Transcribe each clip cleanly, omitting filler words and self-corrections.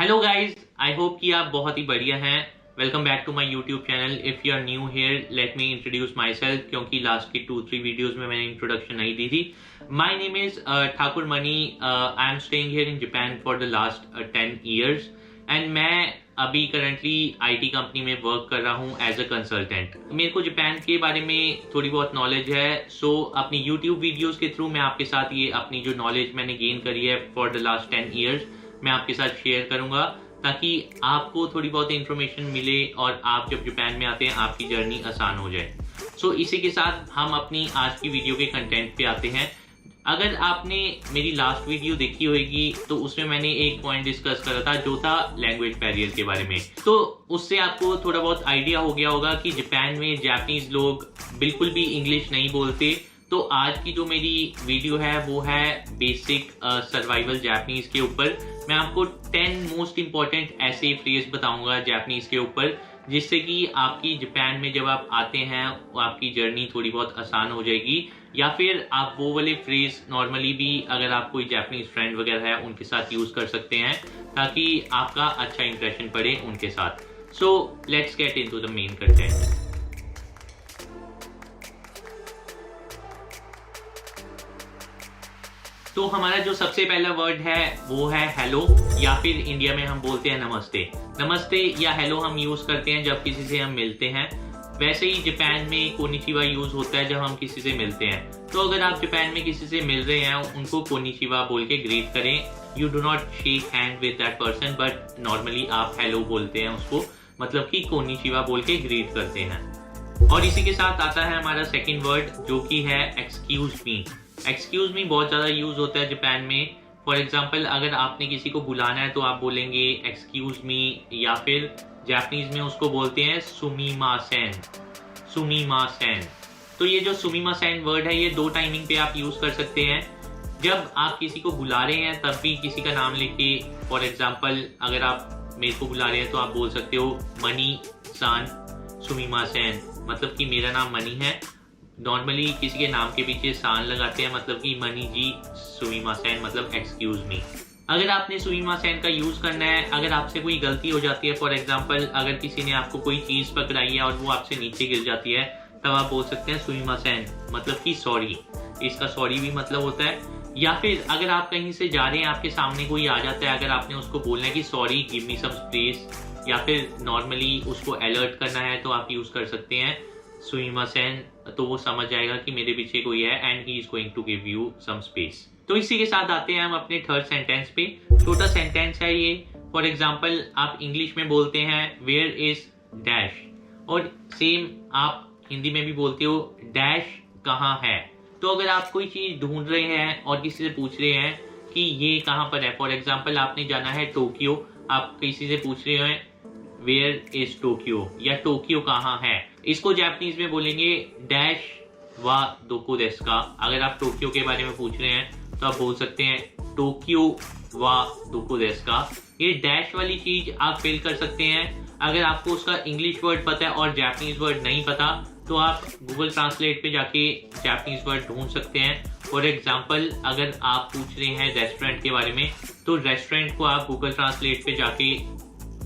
Hello guys, I hope कि आप बहुत ही बढ़िया हैं। Welcome back to my YouTube channel. If you are new here, let me introduce myself, क्योंकि लास्ट की 2-3 वीडियोस में मैंने इंट्रोडक्शन नहीं दी थी। My name is Thakur Mani. I am staying here in Japan for the last 10 years and मैं अभी currently IT company में वर्क कर रहा हूँ एज अ कंसल्टेंट। मेरे को जापान के बारे में थोड़ी बहुत नॉलेज है, सो अपनी यूट्यूब वीडियोस के थ्रू मैं आपके साथ ये अपनी जो नॉलेज मैंने गेन करी है फॉर द लास्ट 10 ईयर्स मैं आपके साथ शेयर करूंगा, ताकि आपको थोड़ी बहुत इंफॉर्मेशन मिले और आप जब जापान में आते हैं आपकी जर्नी आसान हो जाए। सो इसी के साथ हम अपनी आज की वीडियो के कंटेंट पे आते हैं। अगर आपने मेरी लास्ट वीडियो देखी होगी तो उसमें मैंने एक पॉइंट डिस्कस करा था जो था लैंग्वेज बैरियर के बारे में। तो उससे आपको थोड़ा बहुत आइडिया हो गया होगा कि जापान में जापानीज लोग बिल्कुल भी इंग्लिश नहीं बोलते। तो आज की जो मेरी वीडियो है वो है बेसिक सर्वाइवल जापानीज के ऊपर। मैं आपको 10 मोस्ट इंपॉर्टेंट ऐसे फ्रेज बताऊंगा जापानीज के ऊपर, जिससे कि आपकी जापान में जब आप आते हैं आपकी जर्नी थोड़ी बहुत आसान हो जाएगी। या फिर आप वो वाले फ्रेज नॉर्मली भी अगर आप कोई जापानीज फ्रेंड वगैरह है उनके साथ यूज कर सकते हैं, ताकि आपका अच्छा इंप्रेशन पड़े उनके साथ। So let's get into the main content. तो हमारा जो सबसे पहला वर्ड है वो है हेलो, या फिर इंडिया में हम बोलते हैं नमस्ते। नमस्ते या हेलो हम यूज करते हैं जब किसी से हम मिलते हैं। वैसे ही जापान में कोनिचिवा यूज होता है जब हम किसी से मिलते हैं। तो अगर आप जापान में किसी से मिल रहे हैं उनको कोनिचिवा बोल के ग्रीट करें। You do not shake hand with that person, but normally आप हेलो बोलते हैं उसको, मतलब कि कोनिचिवा बोल के ग्रीट करते हैं। और इसी के साथ आता है हमारा सेकेंड वर्ड जो कि है एक्सक्यूज मी। एक्सक्यूज मी बहुत ज़्यादा यूज होता है जापान में। फॉर एग्जाम्पल अगर आपने किसी को बुलाना है तो आप बोलेंगे एक्सक्यूज मी, या फिर जापानीज में उसको बोलते हैं सुमीमासेन। सुमीमासेन। तो ये जो सुमीमासेन वर्ड है ये 2 टाइमिंग पे आप यूज कर सकते हैं। जब आप किसी को बुला रहे हैं तब भी किसी का नाम लेके, फॉर एग्जाम्पल अगर आप मेरे को बुला रहे हैं तो आप बोल सकते हो मनी सान सुमीमासेन, मतलब कि मेरा नाम मनी है। नॉर्मली किसी के नाम के पीछे सान लगाते हैं, मतलब कि मनी जी सुमीमासेन, मतलब एक्सक्यूज मी। अगर आपने सुमीमासेन का यूज करना है, अगर आपसे कोई गलती हो जाती है, फॉर एग्जांपल अगर किसी ने आपको कोई चीज पकड़ाई है और वो आपसे नीचे गिर जाती है, तब आप बोल सकते हैं सुमीमासेन, मतलब कि सॉरी। इसका सॉरी भी मतलब होता है। या फिर अगर आप कहीं से जा रहे हैं, आपके सामने कोई आ जाता है, अगर आपने उसको बोलना है कि sorry give me some space, या फिर नॉर्मली उसको अलर्ट करना है तो आप यूज कर सकते हैं सुमीमासेन। तो वो समझ जाएगा कि मेरे पीछे कोई है and he is going to give you some space. तो इसी के साथ आते हैं हम अपने थर्ड सेंटेंस पे। छोटा सेंटेंस है ये। फॉर एग्जांपल आप इंग्लिश में बोलते हैं वेयर इज डैश, और सेम आप हिंदी में भी बोलते हो डैश कहाँ है। तो अगर आप कोई चीज ढूंढ रहे हैं और किसी से पूछ रहे हैं कि ये कहाँ पर है, फॉर एग्जाम्पल आपने जाना है टोक्यो, आप किसी से पूछ रहे हैं वेयर इज टोक्यो, या टोक्यो कहाँ है। इसको जापानीज में बोलेंगे डैश वा दोको देsu का। अगर आप टोक्यो के बारे में पूछ रहे हैं तो आप बोल सकते हैं टोक्यो वा दोको देsu का। ये डैश वाली चीज आप फिल कर सकते हैं। अगर आपको उसका इंग्लिश वर्ड पता है और जापानीज वर्ड नहीं पता तो आप गूगल ट्रांसलेट पे जाके जापानीज वर्ड ढूंढ सकते हैं। फॉर एग्जाम्पल अगर आप पूछ रहे हैं रेस्टोरेंट के बारे में, तो रेस्टोरेंट को आप गूगल ट्रांसलेट पे जाके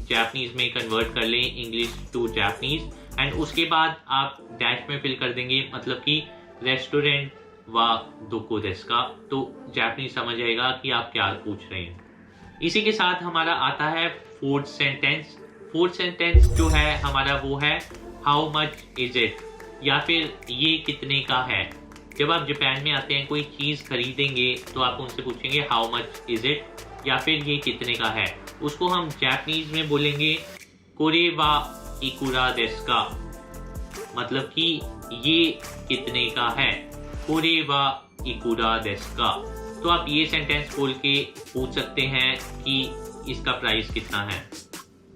जापानीज में कन्वर्ट कर लें, इंग्लिश टू जापानीज, एंड उसके बाद आप डैश में फिल कर देंगे, मतलब कि रेस्टोरेंट वा दोको देsu का। तो जापानीज समझ आएगा कि आप क्या पूछ रहे हैं। इसी के साथ हमारा आता है फोर्थ सेंटेंस। फोर्थ सेंटेंस जो है हमारा वो है हाउ मच इज इट, या फिर ये कितने का है। जब आप जापान में आते हैं कोई चीज खरीदेंगे तो आप उनसे पूछेंगे हाउ मच इज इट, या फिर ये कितने का है। उसको हम जापानीज में बोलेंगे कोरे वा इकुरा देsu का, मतलब कि ये कितने का है। कोरे वा इकुरा देsu का। तो आप ये सेंटेंस बोल के पूछ सकते हैं कि इसका प्राइस कितना है।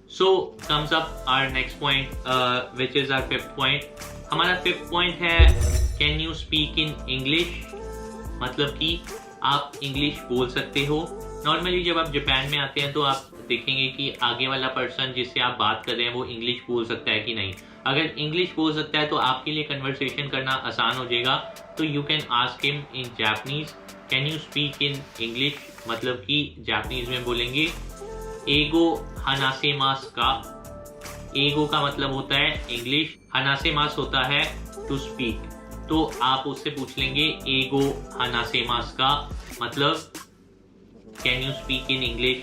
So comes up our next point which is our fifth point. हमारा फिफ्थ पॉइंट है can you speak in English, मतलब कि आप इंग्लिश बोल सकते हो। नॉर्मली जब आप जापान में आते हैं तो आप देखेंगे कि आगे वाला पर्सन जिससे आप बात कर रहे हैं वो इंग्लिश बोल सकता है कि नहीं। अगर इंग्लिश बोल सकता है तो आपके लिए कन्वर्सेशन करना आसान हो जाएगा। तो you can ask him in Japanese can you speak in English, मतलब कि जापानीज में बोलेंगे एगो हानासेमास का। एगो का मतलब होता है इंग्लिश, हानासेमास होता है टू स्पीक। तो आप उससे पूछ लेंगे एगो हानासेमास का मतलब can you speak in English.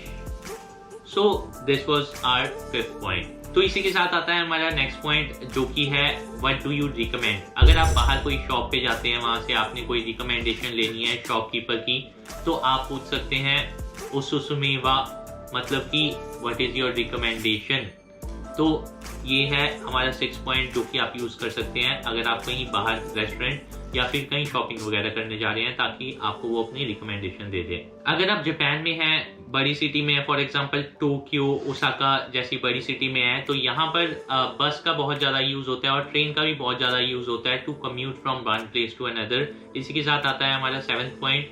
So this was our 5th point. तो इसी के साथ आता है हमारा नेक्स्ट पॉइंट जो कि है व्हाट डू यू रिकमेंड। अगर आप बाहर कोई शॉप पे जाते हैं, वहां से आपने कोई रिकमेंडेशन लेनी है शॉपकीपर की, तो आप पूछ सकते हैं उसुसुमेवा मतलब कि व्हाट इज योर रिकमेंडेशन। तो ये है हमारा 6th पॉइंट जो कि आप यूज कर सकते हैं अगर आप कहीं बाहर रेस्टोरेंट या फिर कहीं शॉपिंग वगैरह करने जा रहे हैं, ताकि आपको वो अपनी रिकमेंडेशन दे दे। अगर आप जापान में हैं, बड़ी सिटी में, फॉर एग्जांपल टोक्यो, ओसाका जैसी बड़ी सिटी में है, तो यहाँ पर बस का बहुत ज़्यादा यूज़ होता है और ट्रेन का भी बहुत ज़्यादा यूज़ होता है to commute from one place to another. इसी के साथ आता है हमारा 7th point,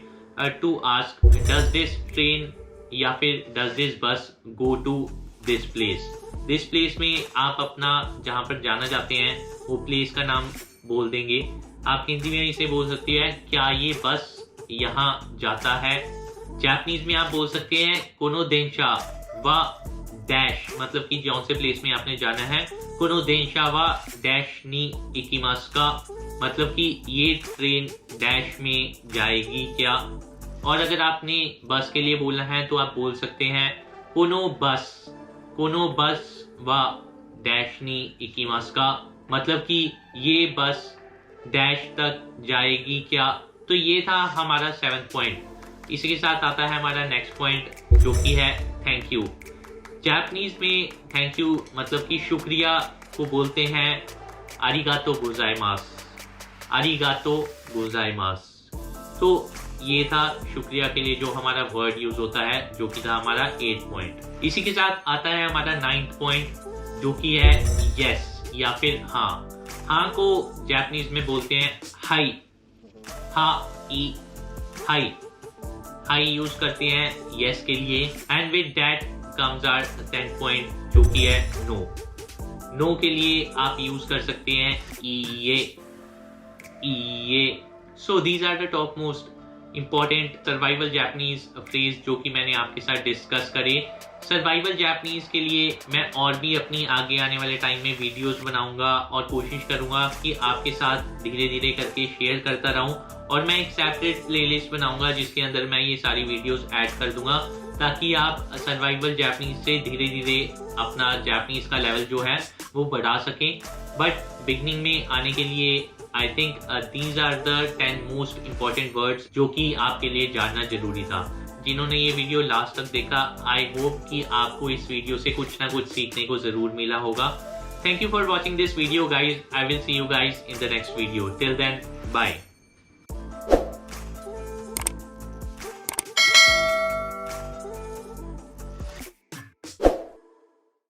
to ask does this train या फिर does this bus go to this place. This place में आप अपना जहाँ पर जाना चाहते हैं वो प्लेस का नाम बोल देंगे। आप हिंदी में इसे बोल सकते हैं क्या ये बस यहाँ जाता है। जापानीज में आप बोल सकते हैं कोनो देंशा व डैश मतलब कि जौन से प्लेस में आपने जाना है, कोनो देंशा व डैश नी इकिमास का मतलब कि ये ट्रेन डैश में जाएगी क्या। और अगर आपने बस के लिए बोलना है तो आप बोल सकते हैं कोनो बस व डैश नी इकिमास का मतलब कि ये बस डैश तक जाएगी क्या। तो ये था हमारा 7th पॉइंट। इसी के साथ आता है हमारा नेक्स्ट पॉइंट जो कि है थैंक यू। जापानीज में थैंक यू मतलब कि शुक्रिया को बोलते हैं आरिगातो गोजाइमास। आरिगातो गोजाइमास। तो ये था शुक्रिया के लिए जो हमारा वर्ड यूज होता है, जो कि था हमारा 8th पॉइंट। इसी के साथ आता है हमारा 9th पॉइंट जो कि है यस या फिर हाँ। हाँ को जापानीज में बोलते हैं हाई। हाई यूज करते हैं यस के लिए। And with that comes our 10th point जो कि है नो। नो के लिए आप यूज कर सकते हैं ईए। So these are the top most important survival Japanese phrase जो कि मैंने आपके साथ डिस्कस करे। सर्वाइवल जापानीज के लिए मैं और भी अपनी आगे आने वाले टाइम में वीडियोस बनाऊंगा और कोशिश करूंगा कि आपके साथ धीरे धीरे करके शेयर करता रहूं। और मैं एक सेपरेट प्लेलिस्ट बनाऊंगा जिसके अंदर मैं ये सारी वीडियोस ऐड कर दूंगा, ताकि आप सर्वाइवल जापानीज से धीरे धीरे अपना जापानीज का लेवल जो है वो बढ़ा सकें। बट बिगनिंग में आने के लिए I think these are the 10 most important words जो कि आपके लिए जानना जरूरी था। जिन्होंने ये वीडियो लास्ट तक देखा, आई होप कि आपको इस वीडियो से कुछ ना कुछ सीखने को जरूर मिला होगा। Thank you for watching this video guys. I will see you guys in the next video. Till then bye.